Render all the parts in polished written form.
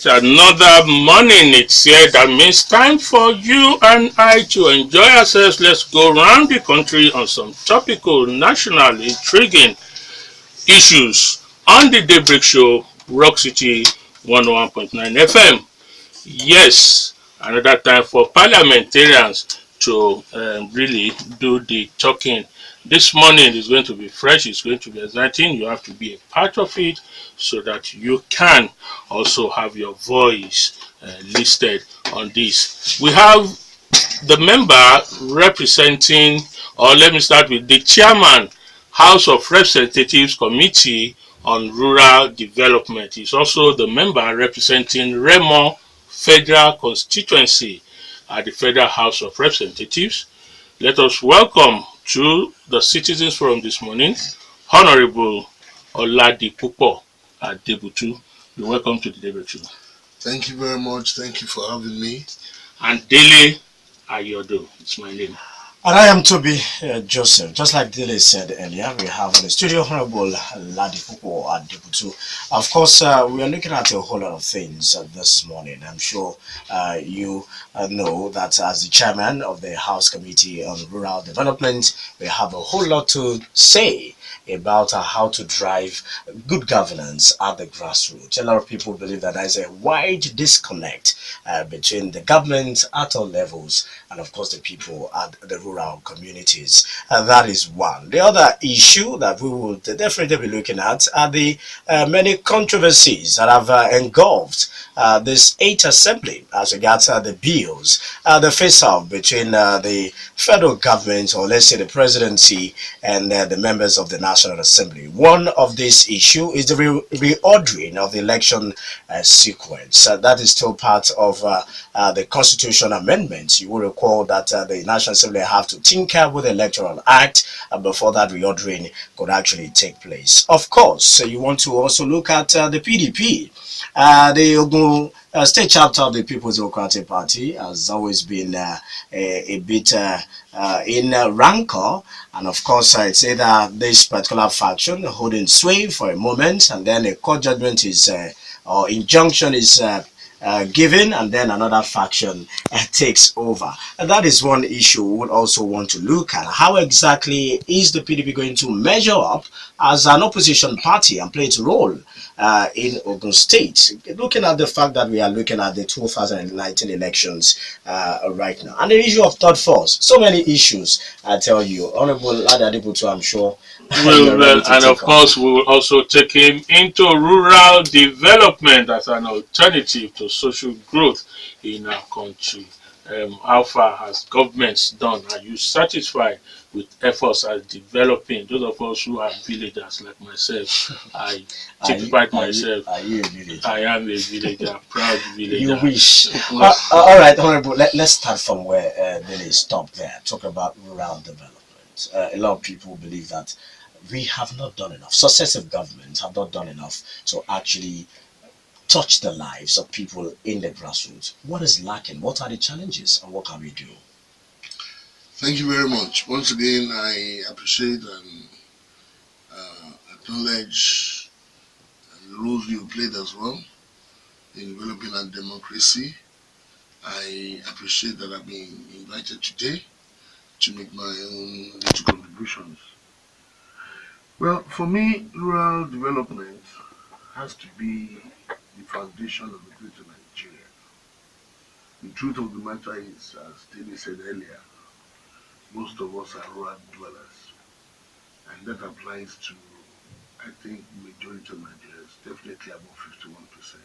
Another morning, it's here. That means time for you and I to enjoy ourselves. Let's go around the country on some topical, national, intriguing issues on the Daybreak Show, Rock City 101.9 FM. Yes, another time for parliamentarians to really do the talking. This morning is going to be fresh, it's going to be exciting. You have to be a part of it so that you can also have your voice listed on this. We have the member representing, or let me start with the chairman, House of Representatives Committee on Rural Development. He's also the member representing Remo Federal Constituency at the Federal House of Representatives. Let us welcome to the citizens forum this morning, Honourable Oladipupo Adebutu. You're welcome to the Daybreak Show. Thank you very much. Thank you for having me. And Dele, Ayodo, it's my name. And I am Tobi, Joseph. Just like Dele said earlier, we have in the studio Honourable Oladipupo Adebutu. Of course, we are looking at a whole lot of things this morning. I'm sure you know that as the chairman of the House Committee on Rural Development, we have a whole lot to say about how to drive good governance at the grassroots. A lot of people believe that there is a wide disconnect between the government at all levels and of course the people at the rural communities. That is one. The other issue that we will definitely be looking at are the many controversies that have engulfed this 8th Assembly as regards the bills, the face-off between the federal government, or let's say the presidency, and the members of the National Assembly. One of these issues is the reordering of the election sequence. That is still part of the constitution amendments. You will recall that the National Assembly have to tinker with the Electoral Act before that reordering could actually take place. Of course, you want to also look at the PDP. The Ogun state chapter of the People's Democratic Party has always been a bit in rancor, and of course it's either this particular faction holding sway for a moment, and then a court judgment is or injunction is given, and then another faction takes over. And that is one issue we would also want to look at. How exactly is the PDP going to measure up as an opposition party and play its role in Ogun State, looking at the fact that we are looking at the 2019 elections right now, and the issue of third force? So many issues, I tell you. Honourable Oladipupo, I'm sure. And of course, we will also take him into rural development as an alternative to social growth in our country. How far has governments done? Are you satisfied with efforts as developing? Those of us who are villagers like myself, I typified myself. Are you a villager? I am a villager, proud villager. You wish. All right, Honourable, let's start from where Dele stopped there. Talk about rural development. A lot of people believe that we have not done enough. Successive governments have not done enough to actually touch the lives of people in the grassroots. What is lacking? What are the challenges, and what can we do? Thank you very much. Once again, I appreciate and acknowledge the roles you played as well in developing our democracy. I appreciate that I've been invited today to make my own little contributions. Well, for me, rural development has to be the foundation of the future Nigeria. The truth of the matter is, as Dele said earlier, most of us are rural dwellers, and that applies to, I think, the majority of Nigerians, definitely above 51%.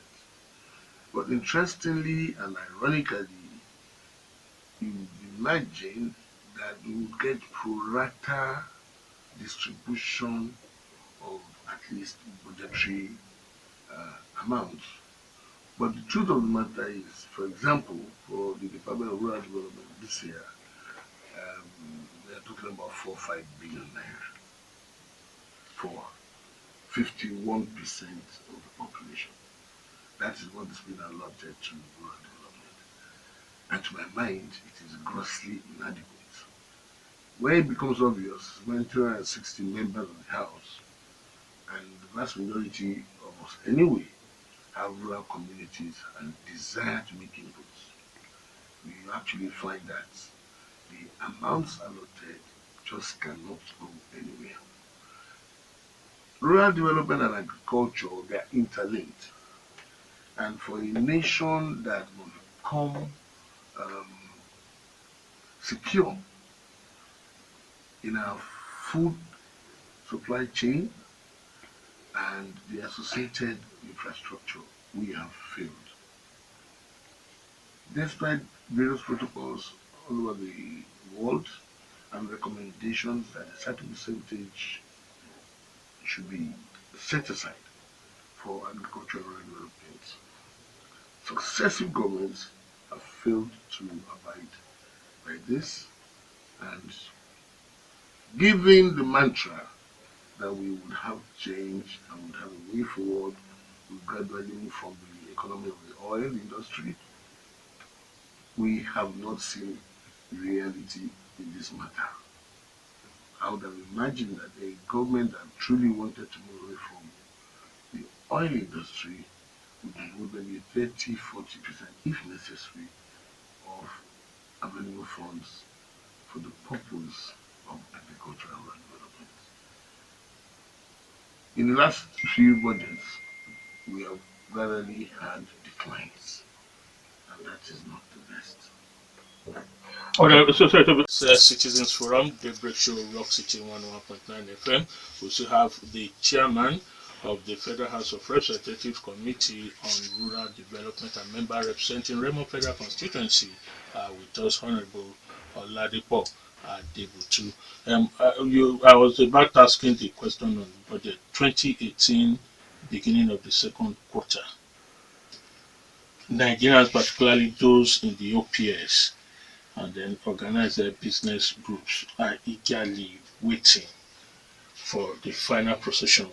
But interestingly and ironically, you imagine that we would get pro rata distribution of at least budgetary amounts. But the truth of the matter is, for example, for the Department of Rural Development this year, they are talking about 4 or 5 billion naira for 51% of the population. That is what is being allotted to rural development. And to my mind, it is grossly inadequate. Where it becomes obvious, when 260 members of the House, and the vast majority of us anyway, have rural communities and desire to make inputs, we actually find that the amounts allotted just cannot go anywhere. Rural development and agriculture, they are interlinked. And for a nation that will become um, secure in our food supply chain and the associated infrastructure, we have failed. Despite various protocols all over the world and recommendations that a certain percentage should be set aside for agricultural development, successive governments have failed to abide by this, and given the mantra that we would have change and would have a way forward, we gradually move from the economy of the oil industry, we have not seen reality in this matter. I would have imagined that a government that truly wanted to move away from the oil industry would devote maybe 30–40%, if necessary, of available funds for the purpose of agricultural development. In the last few budgets, we have gradually had declines, and that is not the best. Okay, so sorry, Tobi. Citizens Forum, Daybreak Show, Rock City 101.9 FM. We also have the chairman of the Federal House of Representatives Committee on Rural Development and member representing Remo Federal constituency with us, Honourable Oladipupo Adebutu. I was about asking the question on budget 2018, beginning of the second quarter. Nigerians, particularly those in the OPS, and then organized business groups are eagerly waiting for the final procession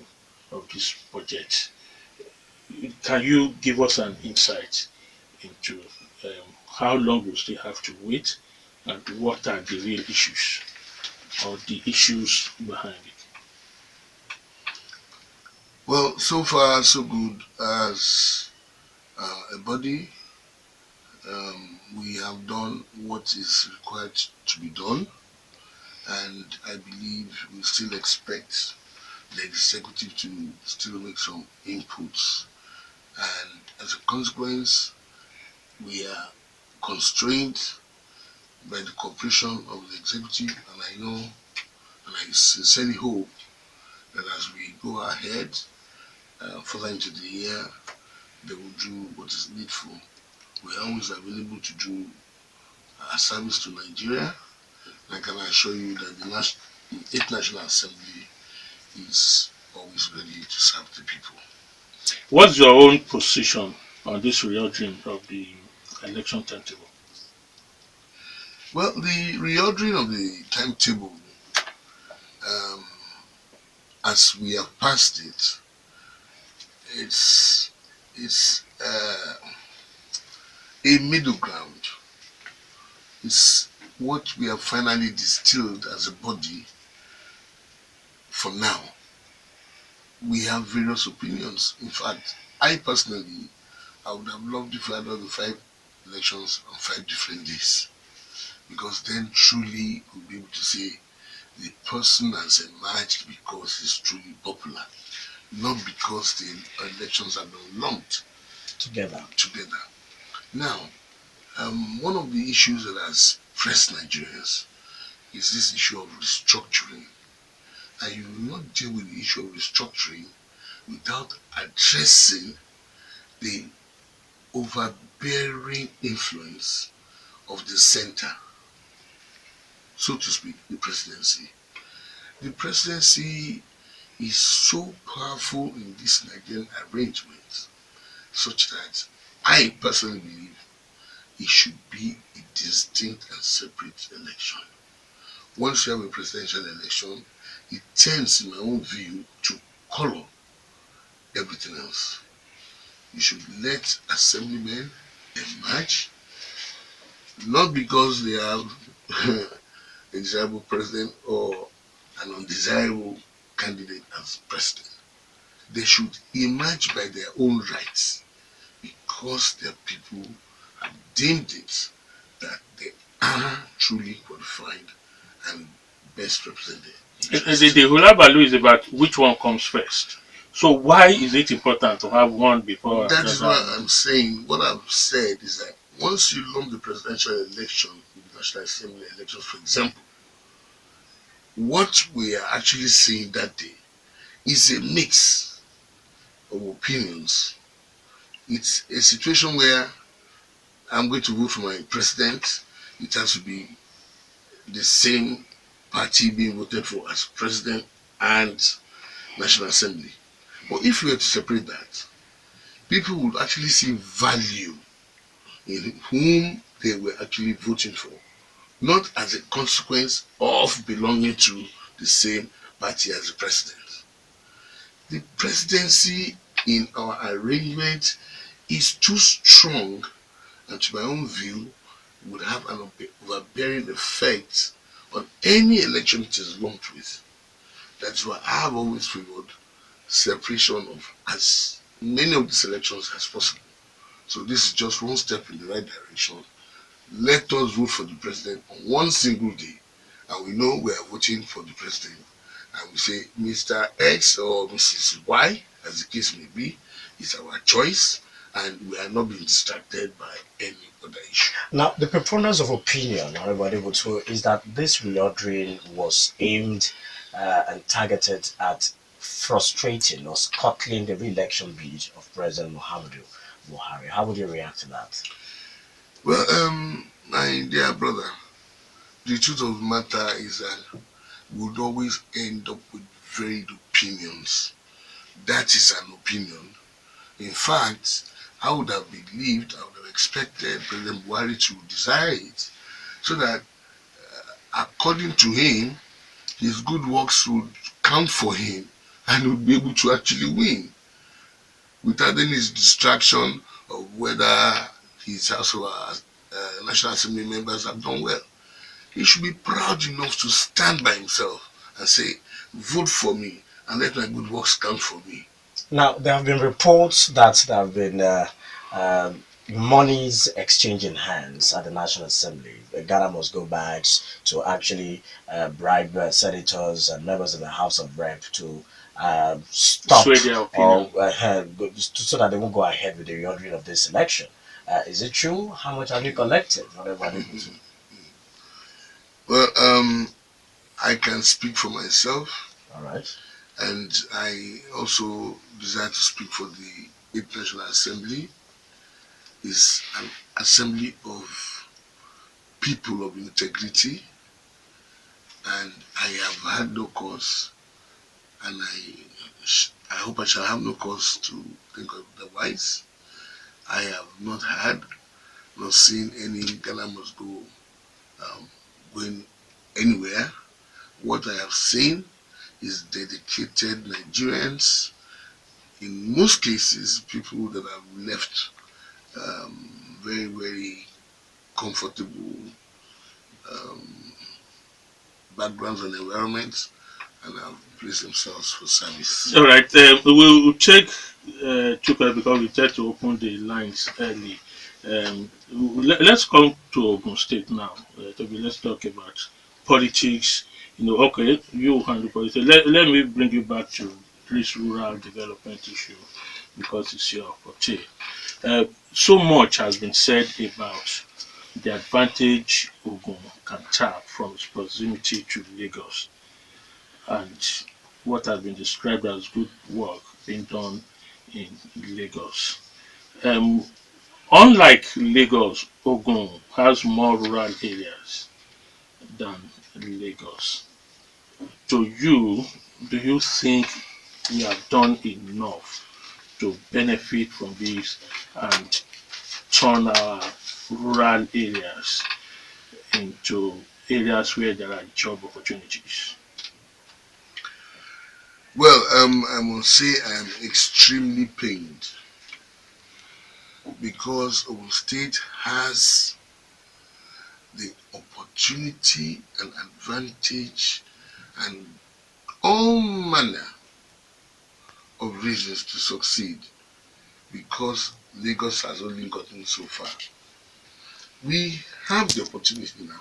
of this budget. Can you give us an insight into how long we still have to wait and what are the real issues or the issues behind it? Well, so far so good. As a body, we have done what is required to be done, and I believe we still expect the executive to still make some inputs, and as a consequence, we are constrained by the cooperation of the executive, and I know and I sincerely hope that as we go ahead further into the year, they will do what is needful. We are always available to do a service to Nigeria. I can assure you that the 8th National Assembly is always ready to serve the people. What's your own position on this reordering of the election timetable? Well, the reordering of the timetable, as we have passed it, it's a middle ground. It's what we have finally distilled as a body for now. We have various opinions. In fact, I personally, I would have loved if we had done the 5 elections on 5 different days, because then truly we'll be able to say the person has emerged because he's truly popular, not because the elections have been lumped together. Now, one of the issues that has pressed Nigerians is this issue of restructuring. And you will not deal with the issue of restructuring without addressing the overbearing influence of the center, so to speak, the presidency. The presidency is so powerful in this Nigerian arrangement, such that I personally believe it should be a distinct and separate election. Once you have a presidential election, it tends, in my own view, to color everything else. You should let assemblymen emerge, not because they have a desirable president or an undesirable candidate as president. They should emerge by their own rights, because their people have deemed it that they are truly qualified and best represented. The hulabalu is about which one comes first. So why is it important to have one before That is what another? I'm saying. What I've said is that once you lump the presidential election with the National Assembly elections, for example, what we are actually seeing that day is a mix of opinions. It's a situation where I'm going to vote for my president. It has to be the same party being voted for as president and National Assembly. But if we were to separate that, people would actually see value in whom they were actually voting for, not as a consequence of belonging to the same party as the president. The presidency in our arrangement is too strong, and to my own view, would have an overbearing effect on any election it is lumped with. That's why I have always favored separation of as many of these elections as possible. So this is just one step in the right direction. Let us vote for the president on one single day, and we know we are voting for the president. And we say Mr. X or Mrs. Y, as the case may be, is our choice, and we are not being distracted by any other issue. Now, the proponents of opinion, Honourable Adebutu, is that this reordering was aimed and targeted at frustrating or scuttling the re-election bid of President Muhammadu Buhari. How would you react to that? Well, my dear brother, the truth of the matter is that we would always end up with varied opinions. That is an opinion. In fact, I would have believed, I would have expected President Buhari to desire it so that, according to him, his good works would count for him and would be able to actually win without any distraction of whether his House of National Assembly members have done well. He should be proud enough to stand by himself and say, vote for me and let my good works count for me. Now, there have been reports that there have been monies exchanging hands at the National Assembly. Ghana must go back to actually bribe senators and members of the House of Rep to stop Sway their or opinion. so that they won't go ahead with the reordering of this election. Is it true? How much have you collected? Whatever able to. Well, I can speak for myself, All right. and I also desire to speak for the Eighth National Assembly. It's an assembly of people of integrity, and I have had no cause, and I hope I shall have no cause to think otherwise. I have not had, nor seen any Ghana must go going anywhere. What I have seen is dedicated Nigerians, in most cases, people that have left very, very comfortable backgrounds and environments and have placed themselves for service. All right, we'll check Chuka because we tried to open the lines early. Let's come to Ogun State now. Tobi, let's talk about politics. Okay, you handle politics. Let me bring you back to this rural development issue because it's your forte. So much has been said about the advantage Ogun can tap from its proximity to Lagos and what has been described as good work being done in Lagos. Um, Unlike Lagos, Ogun has more rural areas than Lagos. To you, do you think we have done enough to benefit from this and turn our rural areas into areas where there are job opportunities? Well, I must say I am extremely pained because Ogun State has the opportunity and advantage and all manner of reasons to succeed because Lagos has only gotten so far. We have the opportunity now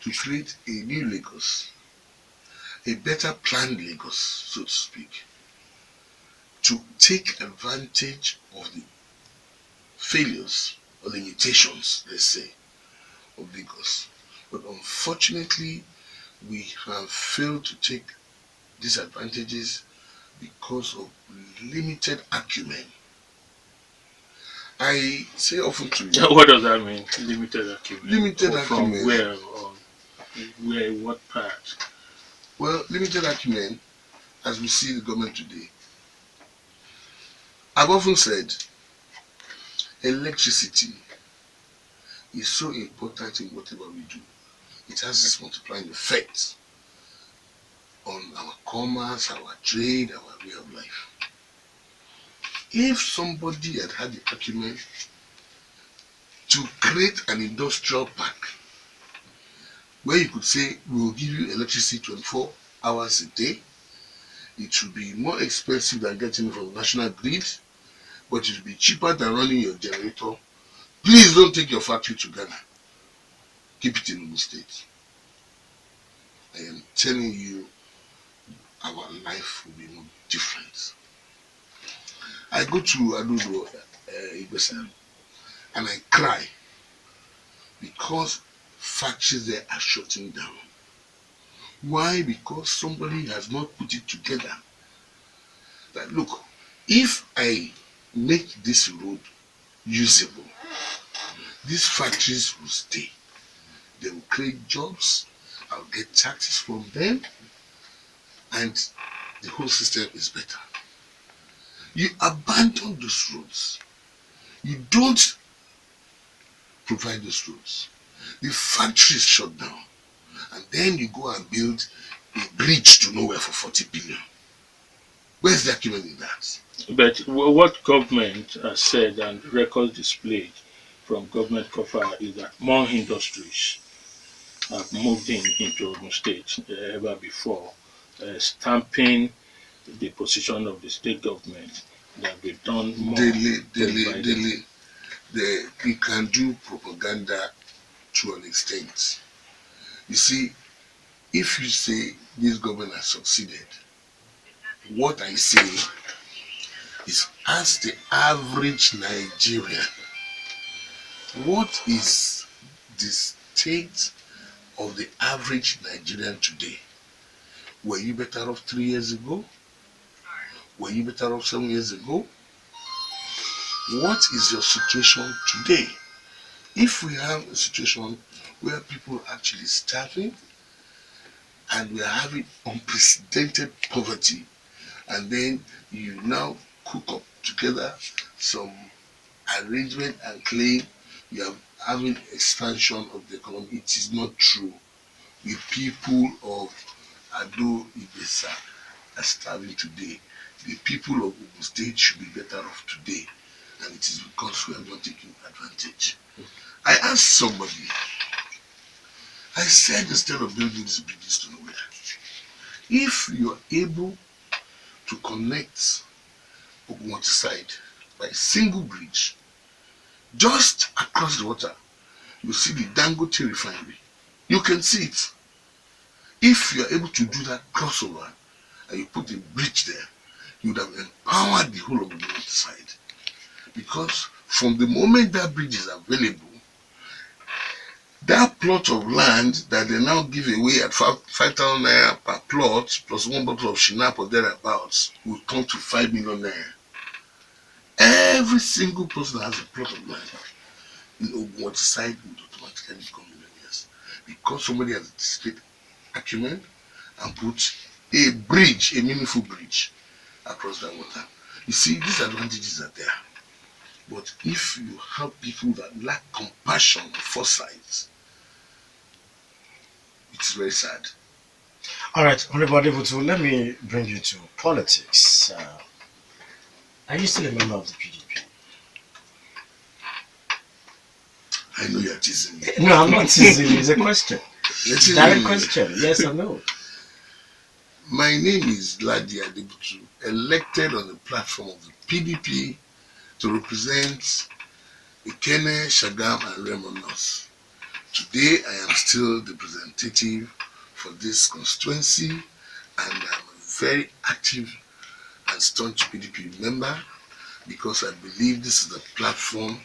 to create a new Lagos, a better planned Lagos, so to speak, to take advantage of the failures or limitations, let's say, of Lagos. But unfortunately, we have failed to take these advantages because of limited acumen. I say often to you, What does that mean? Limited acumen. limited From acumen. where? Or where? What part? Well, limited acumen, as we see the government today. I've often said electricity is so important in whatever we do. It has this multiplying effect on our commerce, our trade, our way of life. If somebody had the acumen to create an industrial park where you could say, we will give you electricity 24 hours a day, it should be more expensive than getting it from the national grid, but it will be cheaper than running your generator. Please don't take your factory to Ghana. Keep it in the state. I am telling you, our life will be more different. I go to Ayodo, and I cry because factories there are shutting down. Why? Because somebody has not put it together. That look, if I make this road usable, these factories will stay. They will create jobs, I'll get taxes from them, and the whole system is better. You abandon those roads. You don't provide those roads. The factories shut down, and then you go and build a bridge to nowhere for 40 billion. Where's the acumen in that? But what government has said and records displayed from government coffer is that more industries have moved into Ogun State ever before, stamping the position of the state government that we've done more. Dele, we can do propaganda to an extent. You see, if you say this government has succeeded, what I say is ask the average Nigerian, what is the state of the average Nigerian today? Were you better off 3 years ago? Were you better off 7 years ago? What is your situation today? If we have a situation where people are actually starving and we are having unprecedented poverty, and then you now cook up together some arrangement and claim you are having expansion of the economy, it is not true. The people of Ado Ibesa are starving today. The people of Ogun State should be better off today, and it is because we are not taking advantage. I asked somebody, I said, instead of building these bridges to nowhere, if you are able to connect Ogun side by a single bridge, just across the water, you see the Dangote refinery. You can see it. If you are able to do that crossover and you put a bridge there, you would have empowered the whole of the north side. Because from the moment that bridge is available, that plot of land that they now give away at 5,000 naira per plot plus one bottle of Shinap or thereabouts will come to 5 million naira. Every single person that has a plot of land in Ogun side would automatically become millionaires because somebody has a state acumen and put a bridge, a meaningful bridge across that water. You see, these advantages are there. But if you have people that lack compassion, foresight, it's very sad. All right, Honourable Adebutu, let me bring you to politics. Are you still a member of the PDP? I know you're teasing me. No, I'm not teasing you. It's a question. It's Direct question. Yes or no? My name is Ladi Adebutu, elected on the platform of the PDP to represent Ikenne, Sagamu, and Remo North. Today, I am still the representative for this constituency, and I'm a very active and staunch PDP member because I believe this is the platform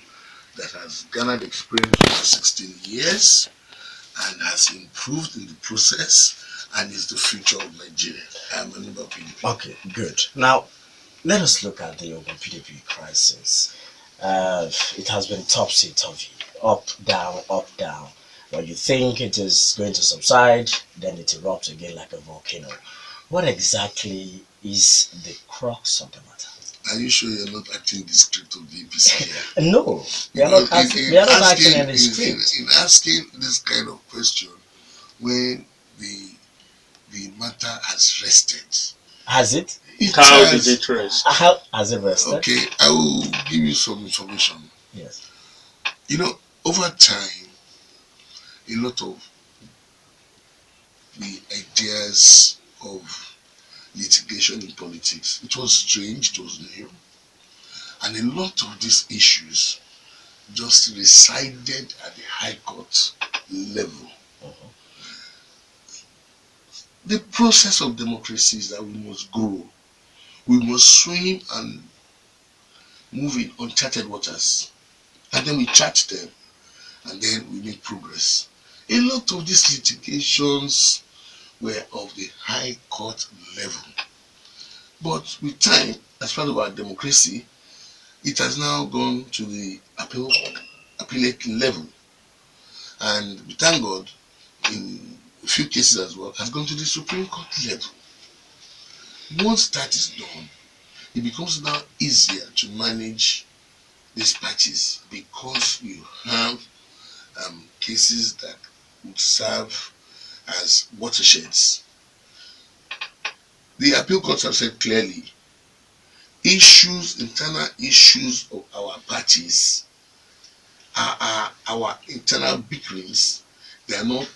that has garnered experience for 16 years and has improved in the process and is the future of Nigeria. I am a member of PDP. Okay, good. Now, let us look at the Ogun PDP crisis. It has been topsy-turvy, up, down. When you think it is going to subside, then it erupts again like a volcano. What exactly is the crux of the matter? Are you sure you're not acting the script of the APC here? No, we are not acting any script. In asking this kind of question, when the matter has rested. Has it? How did it rest? How has it rested? Okay, I will give you some information. Yes. You know, over time, a lot of the ideas of litigation in politics, it was strange, it was new, and a lot of these issues just resided at the High Court level. The process of democracy is that we must grow. We must swim and move in uncharted waters. And then we chart them, and then we make progress. A lot of these litigations were of the High Court level. But with time, as part of our democracy, it has now gone to the appellate level. And we thank God, in a few cases as well, has gone to the Supreme Court level. Once that is done, it becomes now easier to manage these parties because you have cases that would serve as watersheds. The appeal courts have said clearly, internal issues of our parties are our internal bickerings. They are not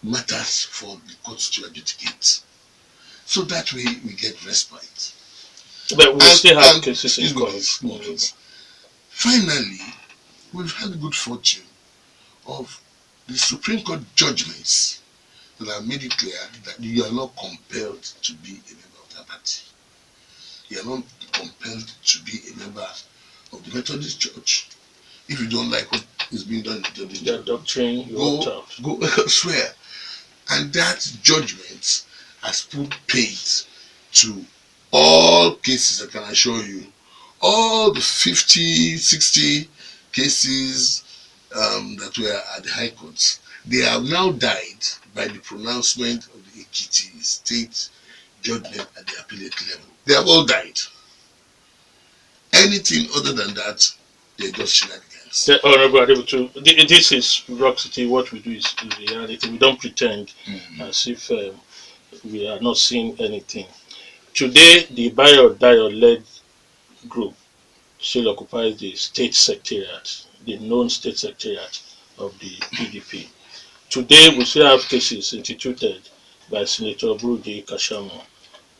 matters for the courts to adjudicate. So that way we get respite. But we still have cases in court. Finally, we've had good fortune of the Supreme Court judgments that have made it clear that you are not compelled to be a member of that party. You are not compelled to be a member of the Methodist Church. If you don't like what is being done in the Methodist Church, doctrine, go elsewhere. And that judgment has put paid to all cases, I can assure you, all the 50, 60 cases that were at the High Court, they have now died by the pronouncement of the Ekiti State judgment at the appellate level. They have all died. Anything other than that, they're just shenanigans. Honourable Adebutu, this is Rock City. What we do is reality. We don't pretend as if we are not seeing anything. Today, the Bayo-Dayo-led group still occupies the state secretariat, the known state secretariat of the PDP. Today, we still have cases instituted by Senator Brudi Kashamu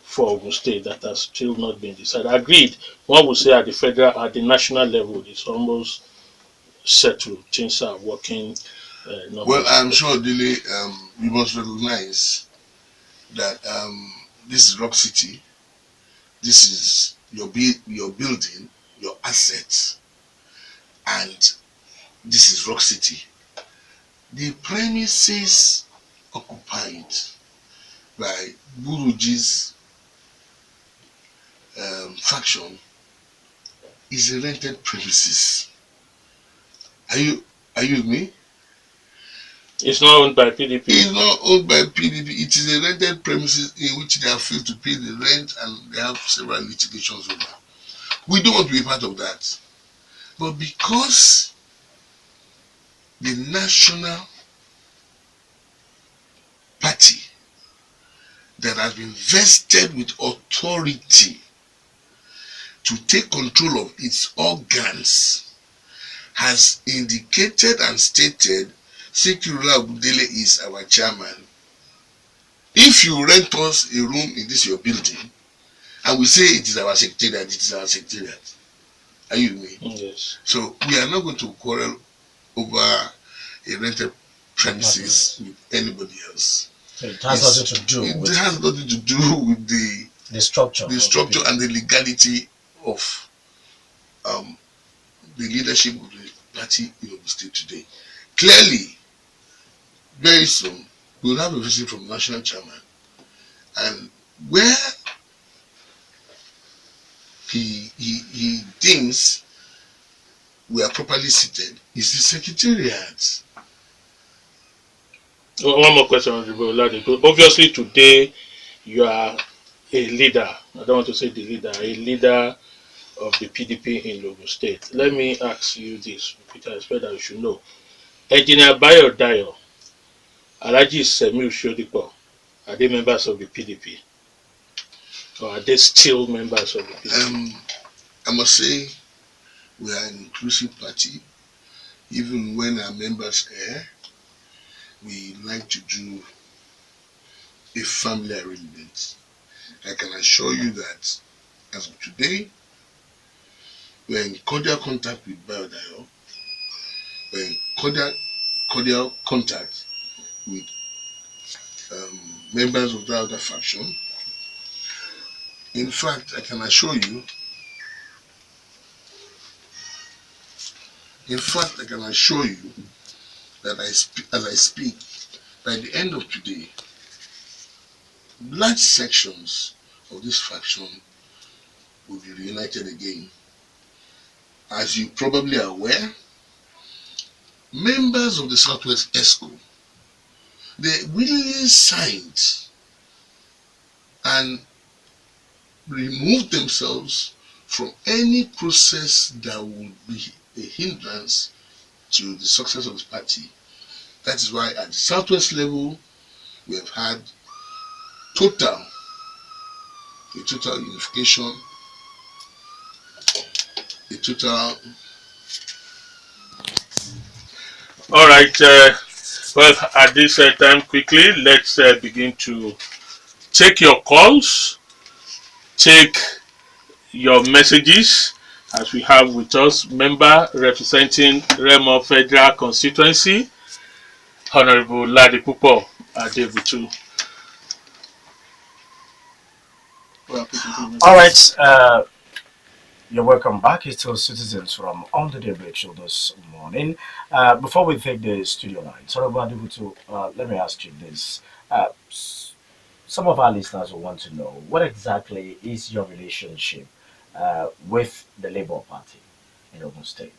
for Ogun State that has still not been decided. Agreed, one would say at the national level, it's almost settled. Things are working. Well, I'm sure, Dele, you must recognize that this is Rock City. This is your building, your assets, and this is Rock City. The premises occupied by Buruji's faction is a rented premises. Are you with me? It's not owned by PDP. It's not owned by PDP. It is a rented premises in which they have failed to pay the rent and they have several litigations over. We don't want to be part of that. But because the national party that has been vested with authority to take control of its organs has indicated and stated Dele is our chairman. If you rent us a room in this your building and we say it is our secretariat, Are you with me? Yes. So we are not going to quarrel over a rented premises with anybody else. It has nothing to do It with has nothing to do with the structure and the legality of the leadership of the party in the state today. Clearly, very soon, we will have a visit from the national chairman, and where he thinks we are properly seated is the secretariat. One more question, Honourable Oladipupo. Obviously, today you are a leader. I don't want to say the leader, a leader of the PDP in Ogun State. Let me ask you this, Peter. I expect that you should know. Engineer Bayo Dayo, Alhaji Semiu Shodipo, are they members of the PDP? Or are they still members of the PDP? I must say we are an inclusive party. Even when our members err, we like to do a family arrangement. I can assure you that as of today, we are in cordial contact with Biodio. We are in cordial contact with members of the other faction. In fact, I can assure you, that as I speak, by the end of today, large sections of this faction will be reunited again. As you probably are aware, members of the Southwest ESCO, they willingly signed and removed themselves from any process that would be a hindrance to the success of the party. That is why at the Southwest level, we have had total unification, All right. Well, at this time, quickly, let's begin to take your calls, take your messages, as we have with us member representing Remo Federal Constituency, Honourable Oladipupo Adebutu. All right. You're welcome back. It's all citizens from on the Daybreak Show this morning. Before we take the studio line, Honourable Adebutu, let me ask you this. Some of our listeners will want to know what exactly is your relationship with the Labour Party in Ogun State?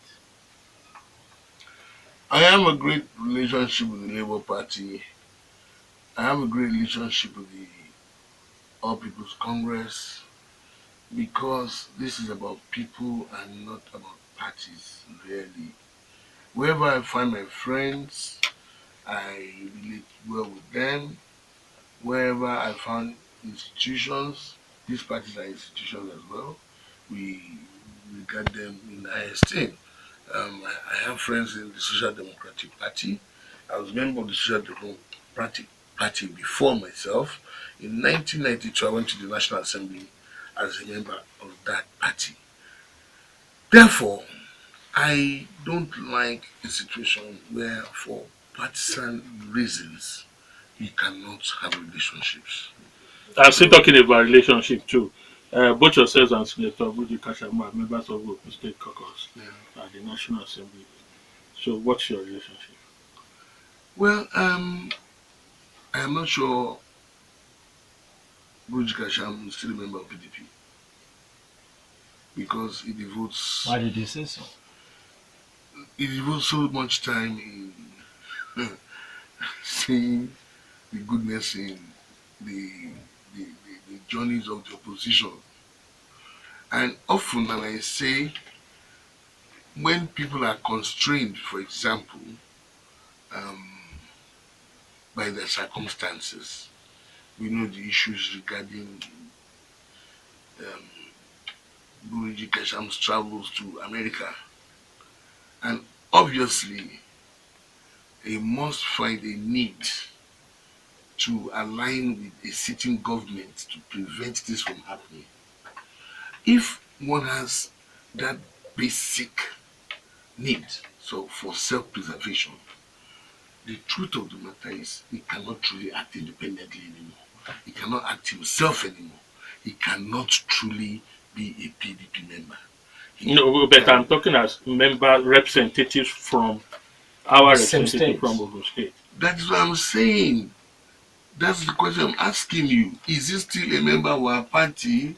I have a great relationship with the Labour Party. I have a great relationship with the All People's Congress because this is about people and not about parties, really. Wherever I find my friends, I relate well with them. Wherever I found institutions, these parties are institutions as well, we regard them in high esteem. I have friends in the Social Democratic Party. I was a member of the Social Democratic Party before myself. In 1992, I went to the National Assembly as a member of that party. Therefore, I don't like a situation where, for partisan reasons, we cannot have relationships. I'm still talking about relationship too. Both yourselves and Senator Budi Kashamu are members of Ogun State Caucus at the National Assembly. So, what's your relationship? Well, I am not sure Budi Kashamu is still a member of PDP because he devotes. Why did you say so? He devotes so much time in seeing the goodness in the journeys of the opposition. And often, and I say, when people are constrained, for example, um, by their circumstances, we know the issues regarding Buriji Kesham's travels to America. And obviously, he must find a need to align with a sitting government to prevent this from happening. If one has that basic need. So for self-preservation, the truth of the matter is he cannot truly act independently anymore. He cannot act himself anymore. He cannot truly be a PDP member. No, but I'm talking as member representatives from our representative from Ogun State. That is what I'm saying. That's the question I'm asking you. Is he still a member of our party?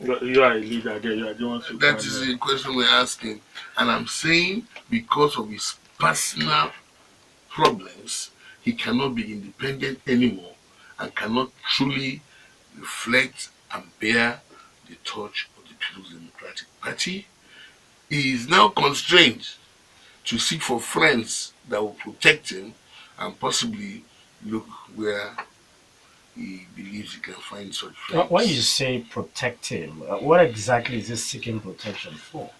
You are a leader there. You are the one to. That is the question we're asking. And I'm saying because of his personal problems, he cannot be independent anymore and cannot truly reflect and bear the torch of the People's Democratic Party. He is now constrained to seek for friends that will protect him and possibly look where he believes he can find such friends. When you say protect him, what exactly is he seeking protection for?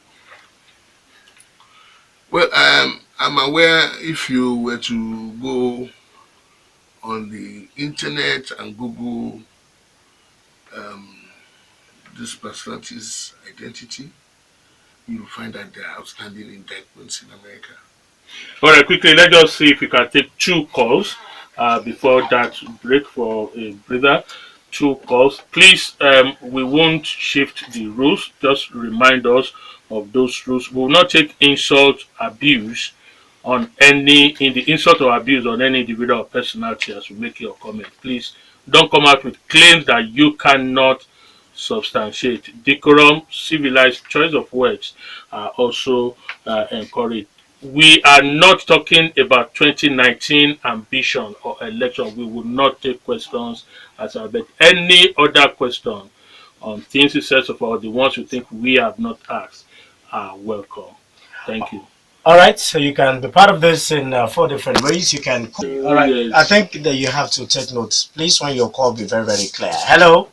Well, I'm aware if you were to go on the internet and Google this personality's identity, you'll find that there are outstanding indictments in America. All right, quickly, let's just see if we can take 2 calls before that break for a breather. 2 calls. Please, we won't shift the rules. Just remind us of those rules. We will not take insult, abuse on any, in the insult or abuse on any individual or personality as we make your comment. Please don't come out with claims that you cannot substantiate. Decorum, civilized choice of words are also encouraged. We are not talking about 2019 ambition or election. We will not take questions as about any other question on things itself or the ones you think we have not asked are welcome. Thank you. All right, so you can be part of this in 4 different ways. You can. All right, Yes. I think that you have to take notes. Please, when your call, be very, very clear. Hello.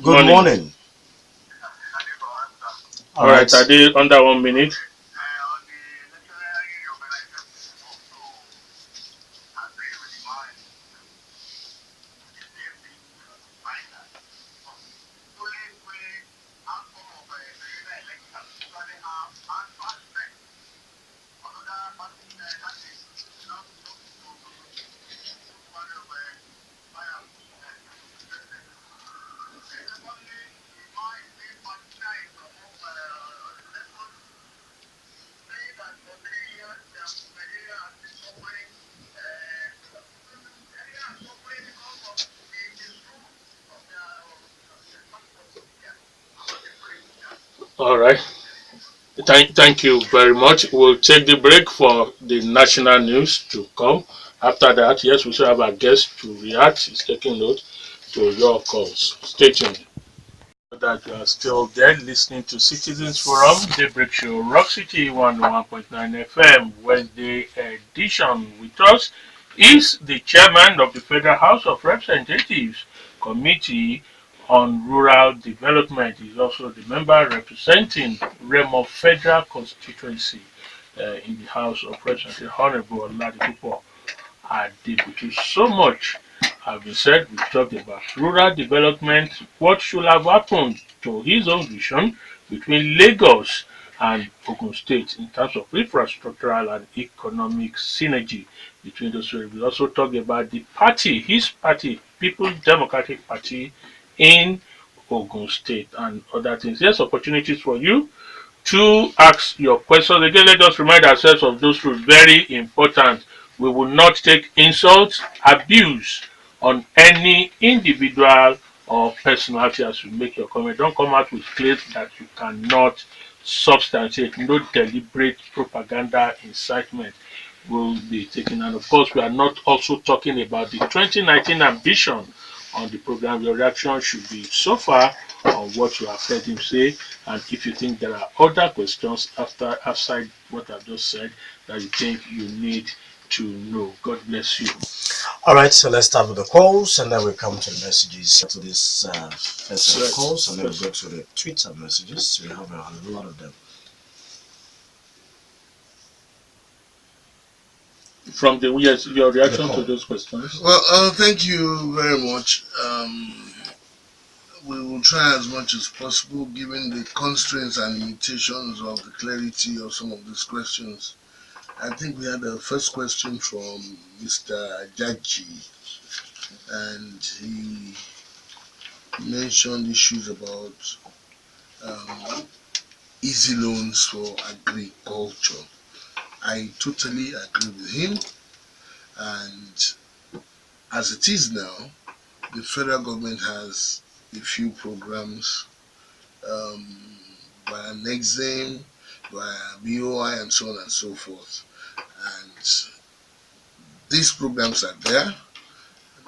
Good morning. All right, are they under 1 minute? All right. Thank you very much. We'll take the break for the national news to come. After that, yes, we should have a guest to react. He's taking note to your calls. Stay tuned. That you are still there listening to Citizens Forum, Daybreak Show, Rock City 101.9 FM, Wednesday edition. With us is the chairman of the Federal House of Representatives Committee on Rural Development. He's also the member representing Remo Federal Constituency in the House of Representatives, Honourable Oladipupo Adebutu. So much have been said. We talked about rural development, what should have happened to his own vision between Lagos and Ogun State in terms of infrastructural and economic synergy between those two. We also talked about the party, his party, People's Democratic Party in Ogun State and other things. There's opportunities for you to ask your questions. Again, let us remind ourselves of those rules. Very important. We will not take insults, abuse on any individual or personality as you make your comment. Don't come out with claims that you cannot substantiate. No deliberate propaganda incitement will be taken. And of course, we are not also talking about the 2019 ambition on the program. Your reaction should be so far on what you have heard him say, and if you think there are other questions outside what I've just said that you think you need to know. God bless you. All right, so let's start with the calls, and then we come to the messages to this first set of calls, and then we go to the Twitter messages. We have a lot of them. From the your reaction to those questions. Well, thank you very much. we will try as much as possible, given the constraints and limitations of the clarity of some of these questions. I think we had a first question from Mr. Ajaji, and he mentioned issues about easy loans for agriculture. I totally agree with him, and as it is now, the federal government has a few programs um, via Nexim, via BOI, and so on and so forth. And these programs are there.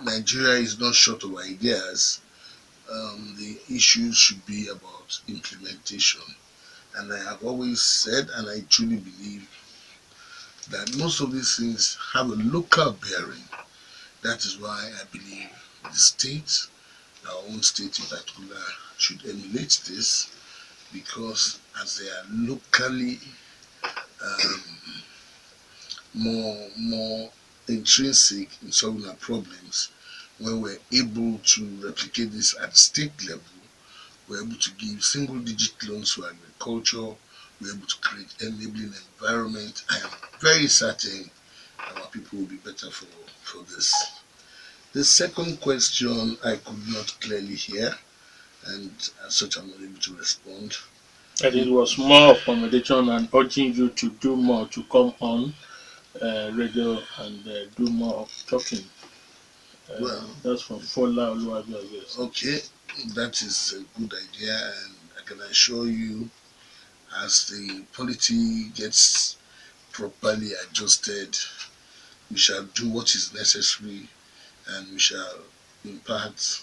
Nigeria is not short of ideas. The issue should be about implementation. And I have always said, and I truly believe, that most of these things have a local bearing. That is why I believe the state, our own state in particular, should emulate this, because as they are locally um, more intrinsic in solving our problems, when we're able to replicate this at state level, we're able to give single-digit loans for agriculture, we're able to create enabling environment. I am very certain our people will be better for this. The second question I could not clearly hear, and as such I'm not able to respond. And it was more of commendation and urging you to do more, to come on radio and do more of talking. Well, That's from Fola Oluwabi. okay, that is a good idea, and I can assure you, as the polity gets properly adjusted, we shall do what is necessary, and we shall impart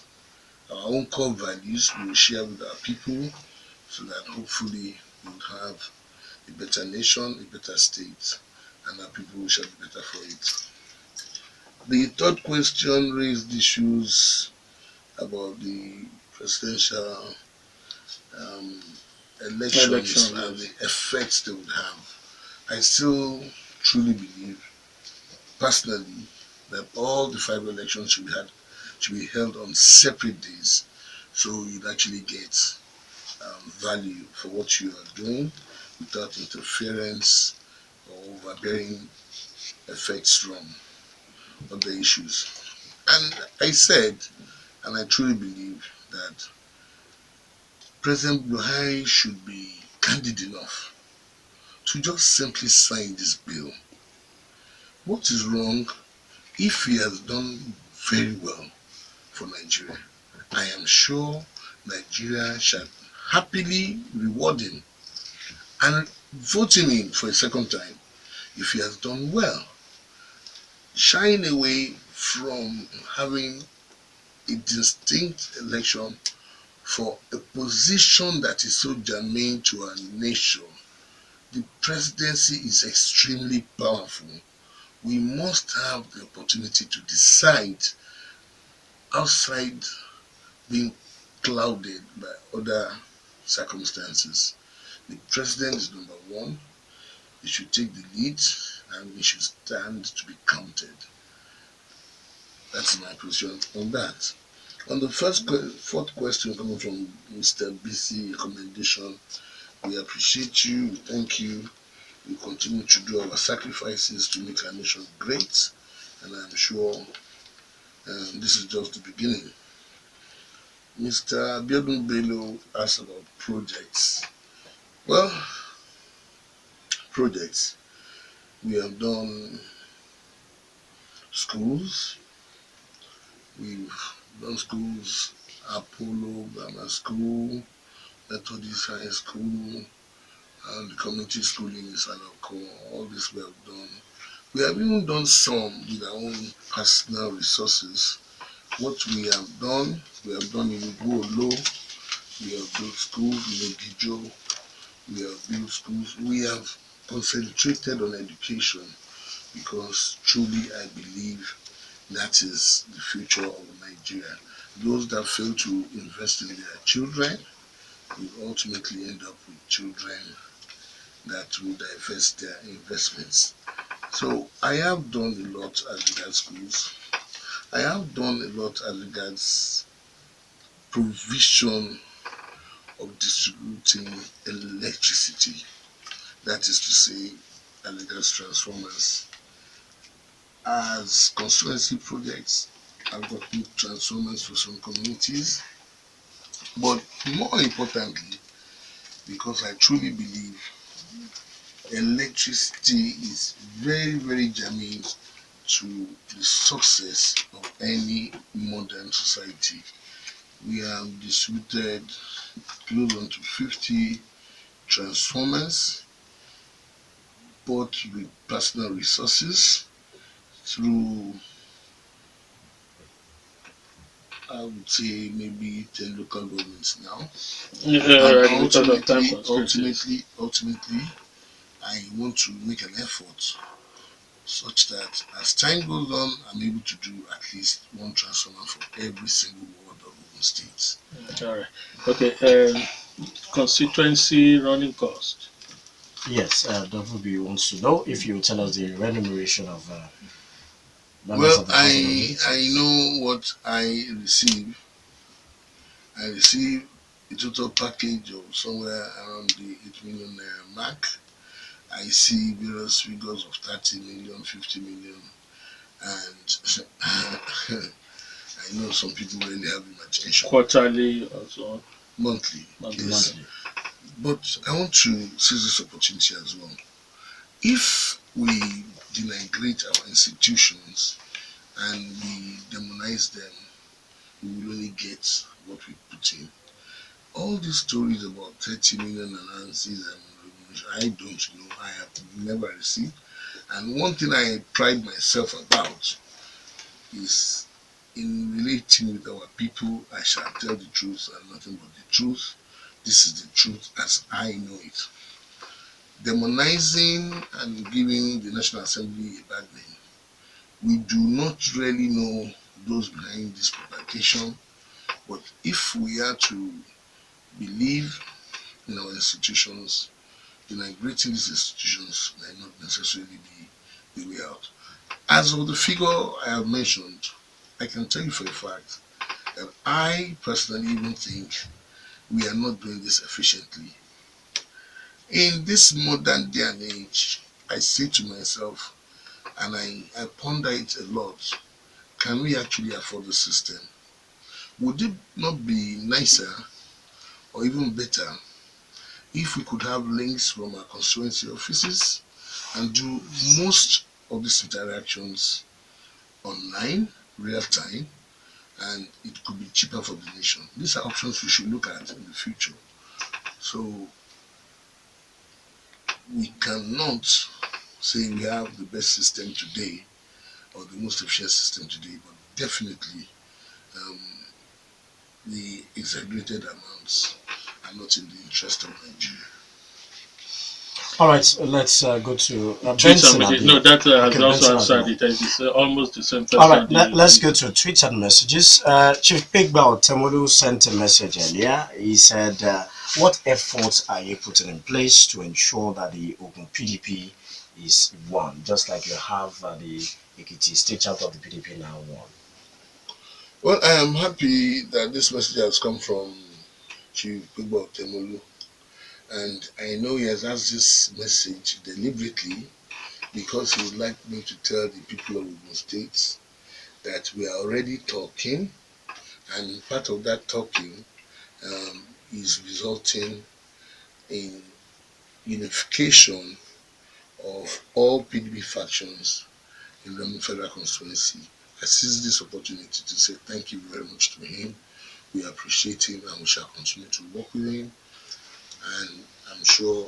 our own core values we will share with our people, so that hopefully we'll have a better nation, a better state, and our people shall be better for it. The third question raised issues about the presidential um, elections and the effects they would have. I still truly believe, personally, that all the 5 elections should be held on separate days, so you'd actually get value for what you are doing without interference or overbearing effects from other issues. And I said, and I truly believe, that President Buhari should be candid enough to just simply sign this bill. What is wrong if he has done very well for Nigeria? I am sure Nigeria shall happily reward him and vote him in for a second time if he has done well. Shying away from having a distinct election for a position that is so germane to our nation. The presidency is extremely powerful. We must have the opportunity to decide outside being clouded by other circumstances. The president is number one. He should take the lead, and he should stand to be counted. That's my position on that. On the fourth question coming from Mr. BC, recommendation, we appreciate you, we thank you. We continue to do our sacrifices to make our nation great, and I'm sure this is just the beginning. Mr. Abiodun Bello asked about projects. Well, projects. We have done schools. We've done schools, Apollo Grammar School, Methodist High School, and the community schooling in Sanoko. All this we have done. We have even done some with our own personal resources. What we have done in Igbo, we have built schools in Ogijo, we have built schools. We have concentrated on education, because truly I believe that is the future of Nigeria. Those that fail to invest in their children will ultimately end up with children that will divest their investments. So I have done a lot as regards schools. I have done a lot as regards provision of distributing electricity. That is to say, electric transformers. As constituency projects, I've gotten transformers for some communities, but more importantly, because I truly believe electricity is very, very germane to the success of any modern society. We have distributed close on to 50 transformers, bought with personal resources through, I would say, maybe 10 local governments now. And ultimately, I want to make an effort such that as time goes on, I'm able to do at least one transformer for every single ward of Ogun State. All right. Okay. Constituency running cost. Yes, WB wants to know if you tell us the remuneration of well, I know what I receive. I receive a total package of somewhere around the 8 million mark. I see various figures of 30 million, 50 million, and I know some people really have imagination. Quarterly or so? Monthly. Yes. But I want to seize this opportunity as well. If we denigrate our institutions and we demonize them, we will only get what we put in. All these stories about 30 million allowances and I don't know. I have never received. And one thing I pride myself about is in relating with our people, I shall tell the truth and nothing but the truth. This is the truth as I know it. Demonizing and giving the National Assembly a bad name. We do not really know those behind this propagation, but if we are to believe in our institutions, denigrating these institutions might not necessarily be the way out. As of the figure I have mentioned, I can tell you for a fact that I personally even think we are not doing this efficiently. In this modern day and age, I say to myself, and I ponder it a lot, can we actually afford the system? Would it not be nicer or even better if we could have links from our constituency offices and do most of these interactions online, real time, and it could be cheaper for the nation? These are options we should look at in the future. So we cannot say we have the best system today or the most efficient system today, but definitely the exaggerated amounts are not in the interest of Nigeria. All right, let's go to Benson. No, that has also answered it. It's almost the same person. All right, let's go to Twitter messages. Chief Pigbal Temolu sent a message earlier. He said, what efforts are you putting in place to ensure that the Ogun PDP is won, just like you have the Ekiti State Chapter of the PDP now won? Well, I am happy that this message has come from Chief Pigbal Temolu. And I know he has asked this message deliberately because he would like me to tell the people of Ogun State that we are already talking, and part of that talking is resulting in unification of all PDP factions in the federal constituency. I seize this opportunity to say thank you very much to him. We appreciate him and we shall continue to work with him. And I'm sure,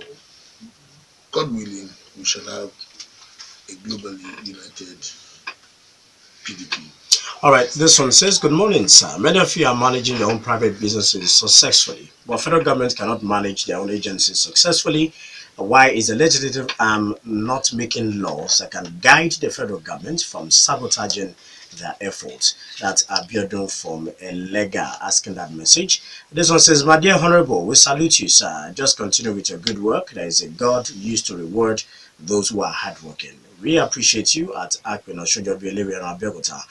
God willing, we shall have a globally united PDP. All right, this one says, good morning, sir. Many of you are managing your own private businesses successfully, but federal government cannot manage their own agencies successfully. Why is the legislative arm not making laws that can guide the federal government from sabotaging their efforts? That's Ayodo from Elega asking that message. This one says, my dear Honourable, we salute you, sir. Just continue with your good work. There is a God used to reward those who are hardworking. We appreciate you at Akpeno Shojobi Elewiero Abeokuta.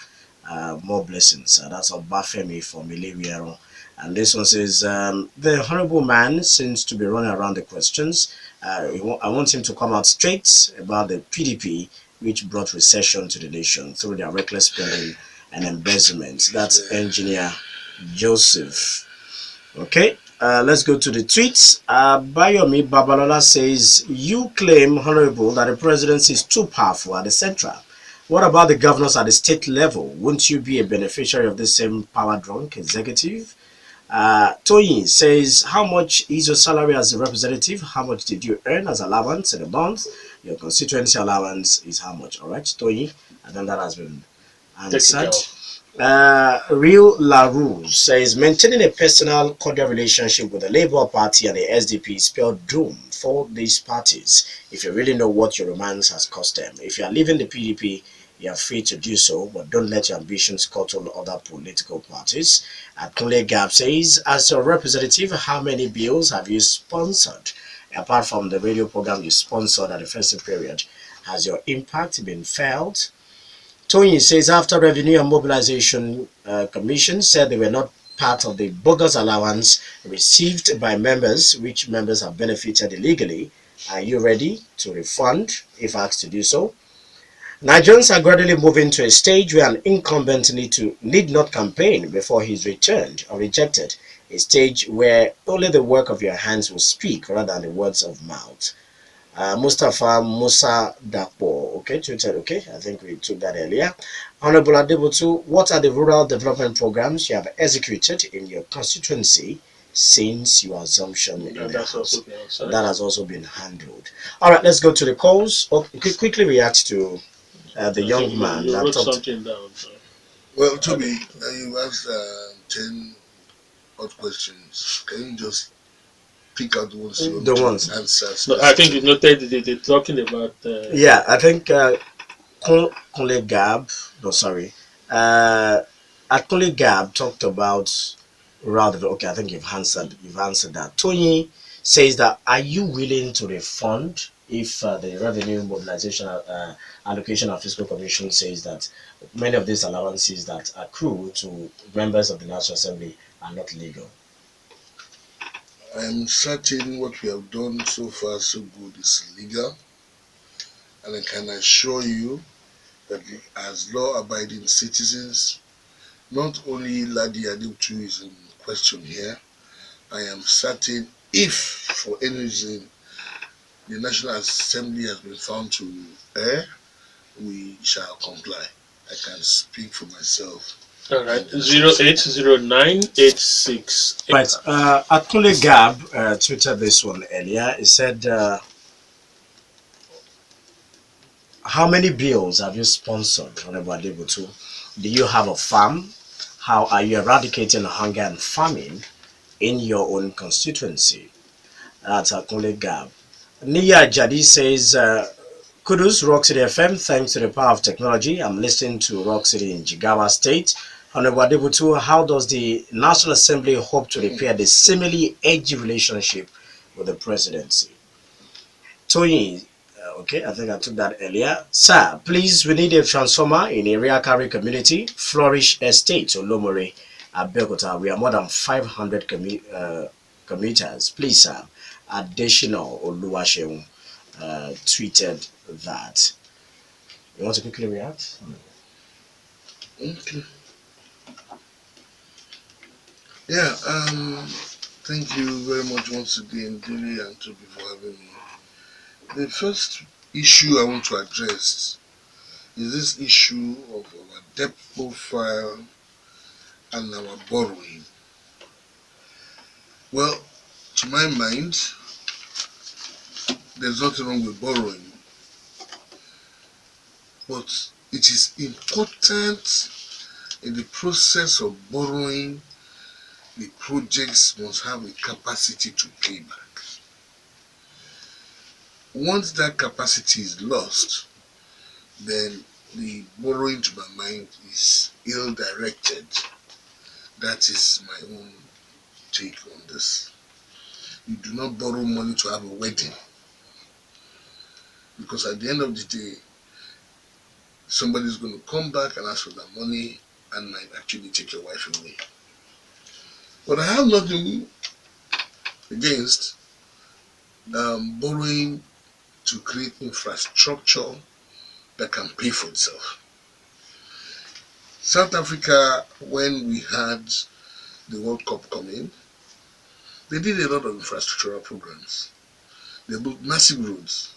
More blessings. That's Obafemi from Elewiero And this one says, the honorable man seems to be running around the questions. I want him to come out straight about the PDP, which brought recession to the nation through their reckless spending and embezzlement. That's Engineer Joseph. Okay, let's go to the tweets. Bayomi Babalola says, you claim, Honorable, that the presidency is too powerful at the central. What about the governors at the state level? Won't you be a beneficiary of the same power-drunk executive? Toyin says, how much is your salary as a representative? How much did you earn as allowance in a month? Your constituency allowance is how much? All right, Toyin. I think that has been answered. Real LaRue says, maintaining a personal cordial relationship with the Labour Party and the SDP spelled doom for these parties if you really know what your romance has cost them. If you are leaving the PDP, you are free to do so, but don't let your ambitions curtail other political parties. Akunle Gab says, as your representative, how many bills have you sponsored? Apart from the radio program you sponsored at the festive period, has your impact been felt? Tony says, after Revenue and Mobilization Commission said they were not part of the bogus allowance received by members, which members have benefited illegally, are you ready to refund if asked to do so? Nigerians are gradually moving to a stage where an incumbent need not campaign before he is returned or rejected, a stage where only the work of your hands will speak rather than the words of mouth. Mustafa Musa Dapo, okay, tweeted, okay, I think we took that earlier. Honourable Adebutu, what are the rural development programs you have executed in your constituency since your assumption in the House? That has also been handled. All right, let's go to the calls. Quickly react to the young man. You wrote something down. So. Well, Tobi, you asked 10 odd questions. Can you just pick out the ones you want to answer? No, I think you noted they're talking about... yeah, I think Akunle Gab, no, sorry. Akunle Gab talked about rather, okay, I think you've answered that. Tony says that, are you willing to refund if the Revenue Mobilization Allocation and Fiscal Commission says that many of these allowances that accrue to members of the National Assembly are not legal? I'm certain what we have done so far so good is legal, and I can assure you that as law-abiding citizens, not only Ladi Adebutu is in question here, I am certain if for any reason the National Assembly has been found to err, we shall comply. I can speak for myself. All right, 080986. Right, Akunle Gab tweeted this one earlier. He said, how many bills have you sponsored, Honourable Adebutu? Do you have a farm? How are you eradicating hunger and famine in your own constituency? That's Akunle Gab. Nia Jadi says, kudos Rock City FM, thanks to the power of technology. I'm listening to Rock City in Jigawa State. Honourable Adebutu, how does the National Assembly hope to repair the seemingly edgy relationship with the presidency? Tony, okay, I think I took that earlier. Sir, please, we need a transformer in Iriakari community, Flourish Estate, Olomore, Abeokuta. We are more than 500 commuters. Please, sir. Additional Oluwaseun tweeted that. You want to quickly react? Okay. Yeah, thank you very much once again, Dele and Tobi, for having me. The first issue I want to address is this issue of our debt profile and our borrowing. Well, to my mind, there's nothing wrong with borrowing, but it is important in the process of borrowing, the projects must have a capacity to pay back. Once that capacity is lost, then the borrowing, to my mind, is ill-directed. That is my own take on this. You do not borrow money to have a wedding, because at the end of the day, somebody is going to come back and ask for that money and might actually take your wife away. But I have nothing against borrowing to create infrastructure that can pay for itself. South Africa, when we had the World Cup coming, they did a lot of infrastructural programs. They built massive roads.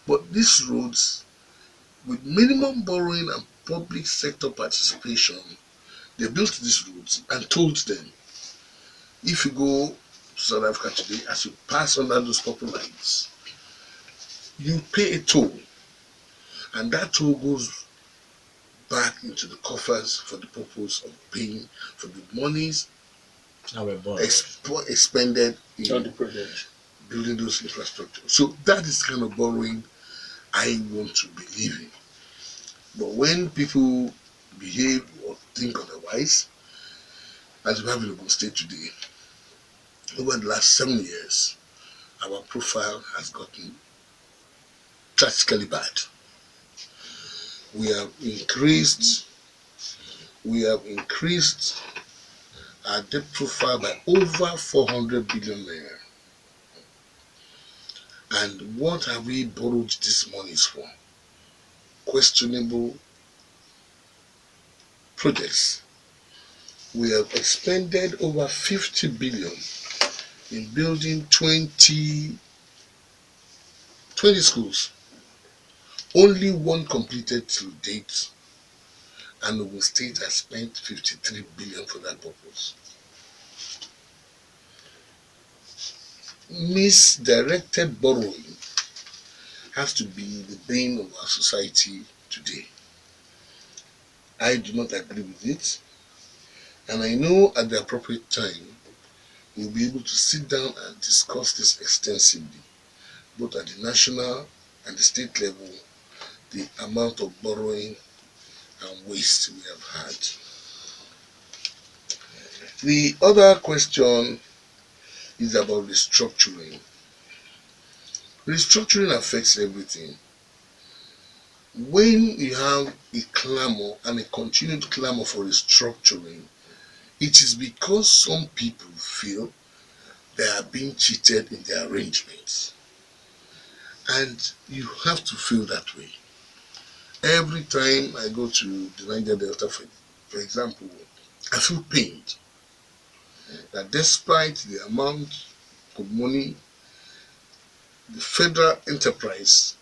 But these roads, with minimum borrowing and public sector participation, they built these roads and told them, if you go to South Africa today, as you pass under those purple lines, you pay a toll. And that toll goes back into the coffers for the purpose of paying for the monies expended in the project. building those infrastructure. So that is the kind of borrowing I want to believe in. But when people behave or think otherwise, as we have in Ogun State today, over the last 7 years, our profile has gotten drastically bad. We have increased our debt profile by over 400 billion naira. And what have we borrowed these monies for? Questionable projects. We have expended over 50 billion in building 20 schools. Only one completed to date, and Ogun State has spent 53 billion for that purpose. Misdirected borrowing has to be the bane of our society today. I do not agree with it, and I know at the appropriate time we'll be able to sit down and discuss this extensively, both at the national and the state level, the amount of borrowing and waste we have had. The other question is about restructuring. Restructuring affects everything. When you have a clamor and a continued clamor for restructuring, it is because some people feel they are being cheated in their arrangements. And you have to feel that way. Every time I go to the Niger Delta, for example, I feel pained that despite the amount of money the federal enterprise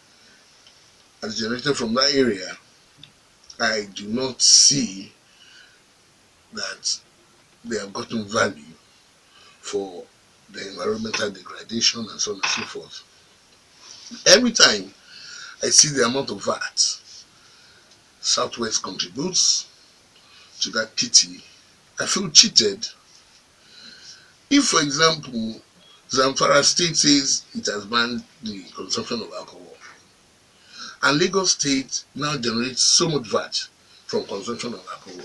has generated from that area, I do not see that they have gotten value for the environmental degradation and so on and so forth. Every time I see the amount of VAT Southwest contributes to that kitty, I feel cheated. If, for example, Zamfara State says it has banned the consumption of alcohol, and Lagos State now generates so much VAT from consumption of alcohol,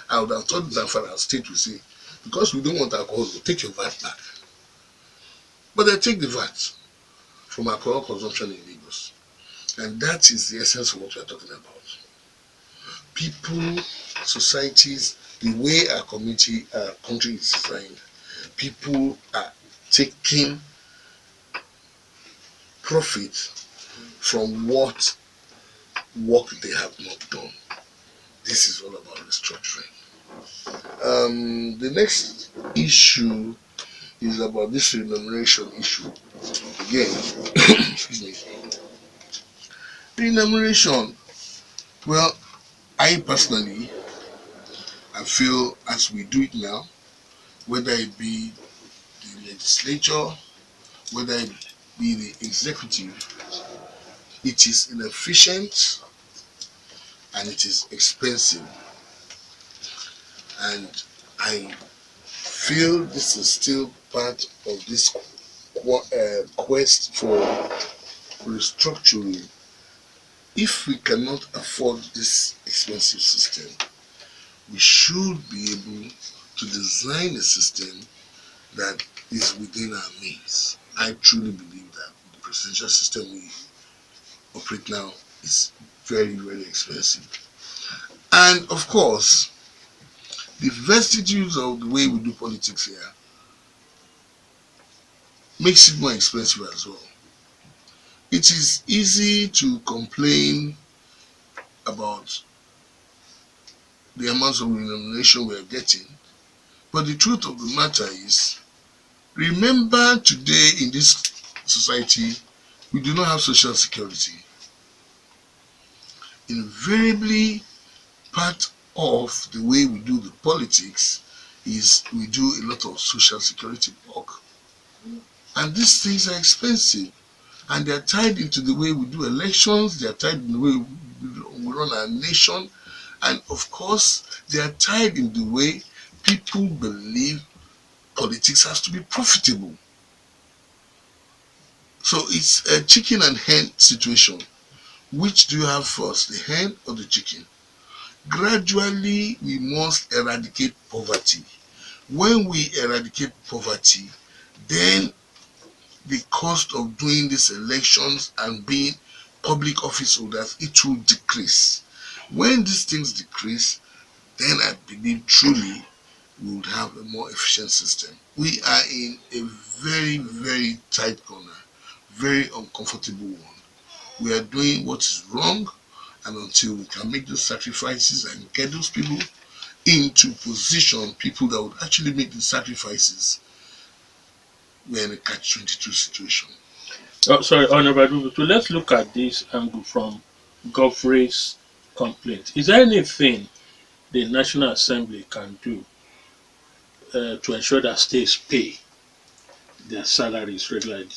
I would have thought Zamfara State would say, because we don't want alcohol, we'll take your VAT back. But they take the VAT from alcohol consumption in Lagos. And that is the essence of what we are talking about. People, societies, the way our country is designed, people are taking profit from what work they have not done. This is all about restructuring. The next issue is about this remuneration issue. Again, excuse me. Remuneration. Well, I personally, I feel as we do it now, whether it be the legislature, whether it be the executive, it is inefficient and it is expensive. And I feel this is still part of this quest for restructuring. If we cannot afford this expensive system, we should be able to design a system that is within our means. I truly believe that the presidential system we operate now is very, very expensive. And of course, the vestiges of the way we do politics here makes it more expensive as well. It is easy to complain about the amounts of remuneration we are getting, but the truth of the matter is, remember today in this society, we do not have social security. Invariably, part of the way we do the politics is we do a lot of social security work. And these things are expensive. And they are tied into the way we do elections, they are tied in the way we run our nation, and of course, they are tied in the way people believe politics has to be profitable. So it's a chicken and hen situation. Which do you have first, the hen or the chicken? Gradually, we must eradicate poverty. When we eradicate poverty, then the cost of doing these elections and being public office holders, it will decrease. When these things decrease, then I believe truly we would have a more efficient system. We are in a very, very tight corner, very uncomfortable one. We are doing what is wrong, and until we can make those sacrifices and get those people into position, people that would actually make the sacrifices, we're in a catch-22 situation. Oh, sorry, Honourable Adebutu, let's look at this angle from Godfrey's complaint. Is there anything the National Assembly can do to ensure that states pay their salaries regularly?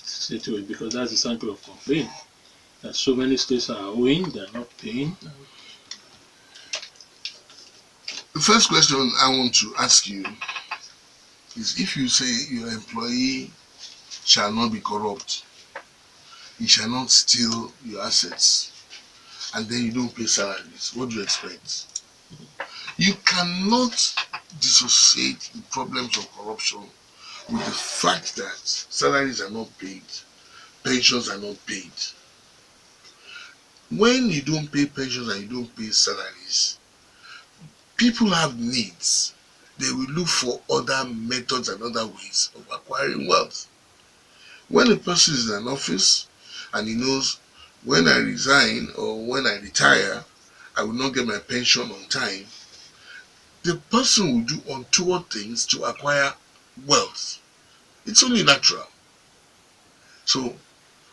Because that's the cycle of complaint. That so many states are owing, they're not paying. The first question I want to ask you is, if you say your employee shall not be corrupt, he shall not steal your assets, and then you don't pay salaries, what do you expect? You cannot dissociate the problems of corruption with the fact that salaries are not paid, pensions are not paid. When you don't pay pensions and you don't pay salaries, people have needs. They will look for other methods and other ways of acquiring wealth. When a person is in an office and he knows, when I resign or when I retire, I will not get my pension on time, the person will do untoward things to acquire wealth. It's only natural. So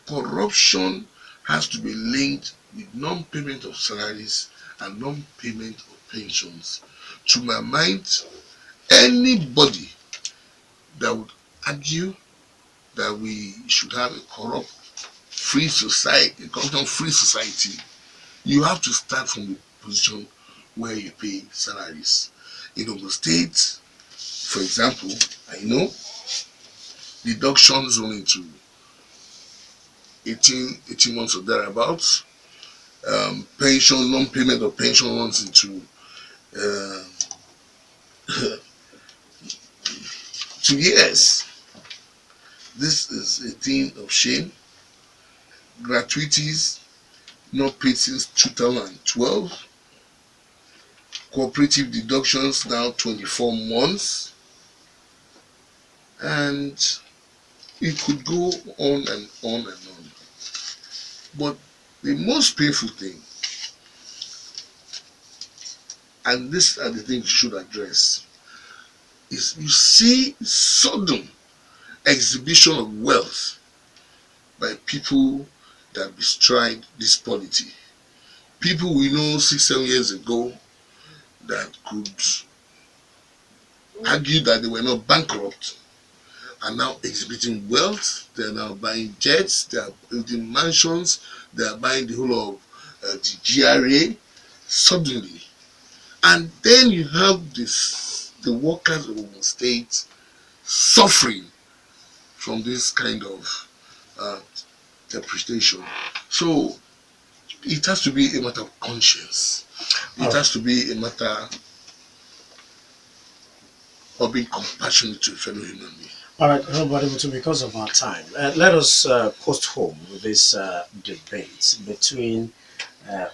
corruption has to be linked with non-payment of salaries and non-payment of pensions. To my mind, anybody that would argue that we should have a corrupt-free society, a corruption-free society, you have to start from the position where you pay salaries. In Ogun State, for example, I know deductions only to 18 months or thereabouts. Pension, non-payment of pension runs into 2 years. This is a thing of shame. Gratuities not paid since 2012. Cooperative deductions now 24 months. And it could go on and on and on. But the most painful thing, and these are the things you should address, is you see sudden exhibition of wealth by people that bestride this polity. People we know 6-7 years ago that could argue that they were not bankrupt are now exhibiting wealth. They are now buying jets, they are building mansions, they are buying the whole of the GRA suddenly. And then you have the workers of Ogun State suffering from this kind of depreciation. So it has to be a matter of conscience. It has to be a matter of being compassionate to a fellow human being. All right, everybody, because of our time, let us post home with this debate between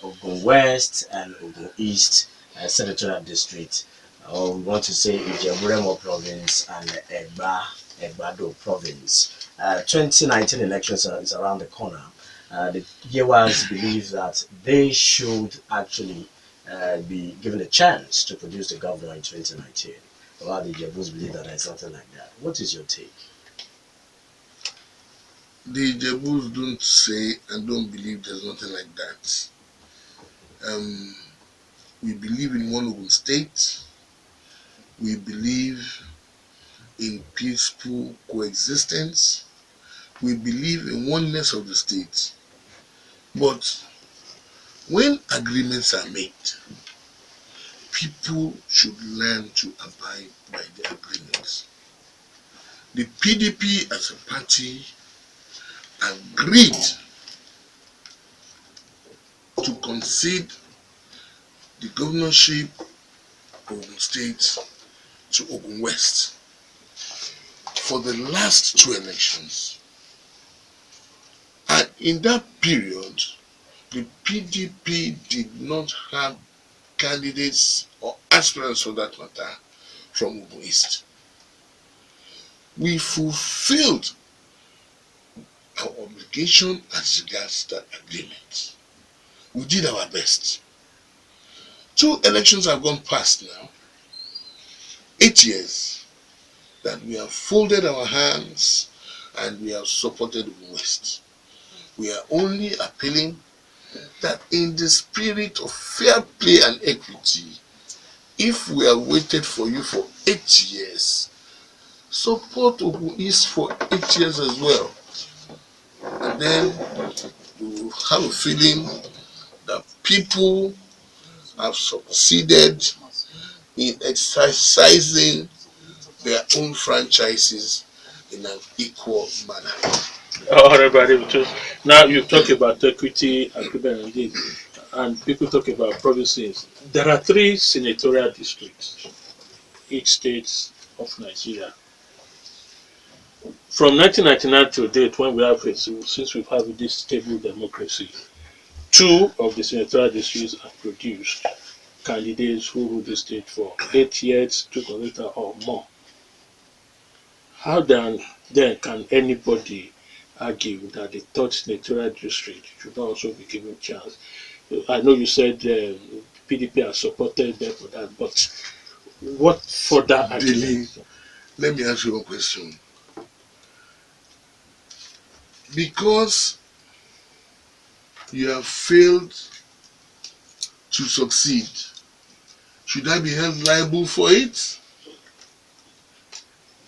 Ogun West and Ogun East Senatorial District. or we want to say Remo province and Egbado province. 2019 elections is around the corner. The Yewas believe that they should actually be given a chance to produce the governor in 2019. While the Jebus believe that there's nothing like that. What is your take? The Jebus don't say and don't believe there's nothing like that. We believe in one Ogun state. We believe in peaceful coexistence. We believe in oneness of the state. But when agreements are made, people should learn to abide by the agreements. The PDP as a party agreed to concede the governorship of Ogun State to Ogun West for the last 2 elections. And in that period, the PDP did not have candidates or aspirants for that matter from Ogun East. We fulfilled our obligation as regards that agreement. We did our best. 2 elections have gone past now. 8 years that we have folded our hands and we have supported Ogun West. We are only appealing that in the spirit of fair play and equity, if we have waited for you for 8 years, support Ogun East for 8 years as well. And then we will have a feeling that people have succeeded in exercising their own franchises in an equal manner. Honourable Adebutu, now you talk about equity agreement and people talk about provinces. There are 3 senatorial districts, each state of Nigeria. From 1999 to date, when we have it, since we've had this stable democracy, 2 of the senatorial districts have produced candidates who rule the state for 8 years, 2 consecutive or more. How then can anybody argue that the 3rd senatorial district should also be given a chance? I know you said PDP has supported them for that, but what further argument? Let me ask you a question. Because you have failed to succeed, should I be held liable for it?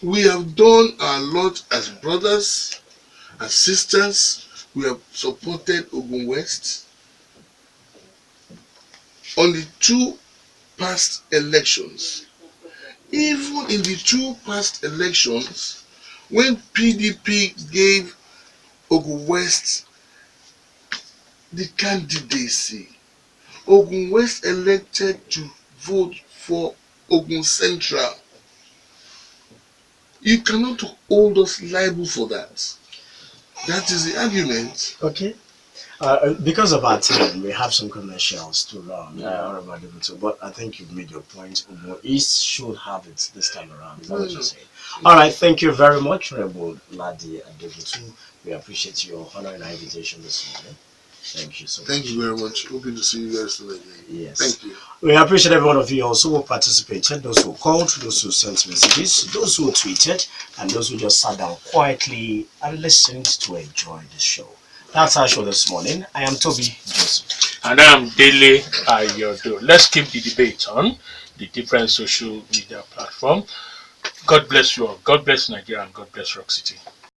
We have done our lot as brothers, as sisters. We have supported Ogun West on the 2 past elections. Even in the 2 past elections, when PDP gave Ogun West the candidacy, Ogun West elected to vote for Ogun Central. You cannot hold us liable for that. That is the argument. Okay. Because of our time, we have some commercials to run, but I think you've made your point. Ogun East should have it this time around. Is that what you're saying? All right, thank you very much, Honourable Oladipupo Adebutu. We appreciate your honor and invitation this morning. Thank you so much. Thank you very much. Hoping to see you guys soon again. Yes. Thank you. We appreciate every one of you also who participated, those who called, those who sent messages, those who tweeted, and those who just sat down quietly and listened to enjoy the show. That's our show this morning. I am Tobi Joseph. And I am Dele Ayodo. Let's keep the debate on the different social media platforms. God bless you all. God bless Nigeria and God bless Rock City.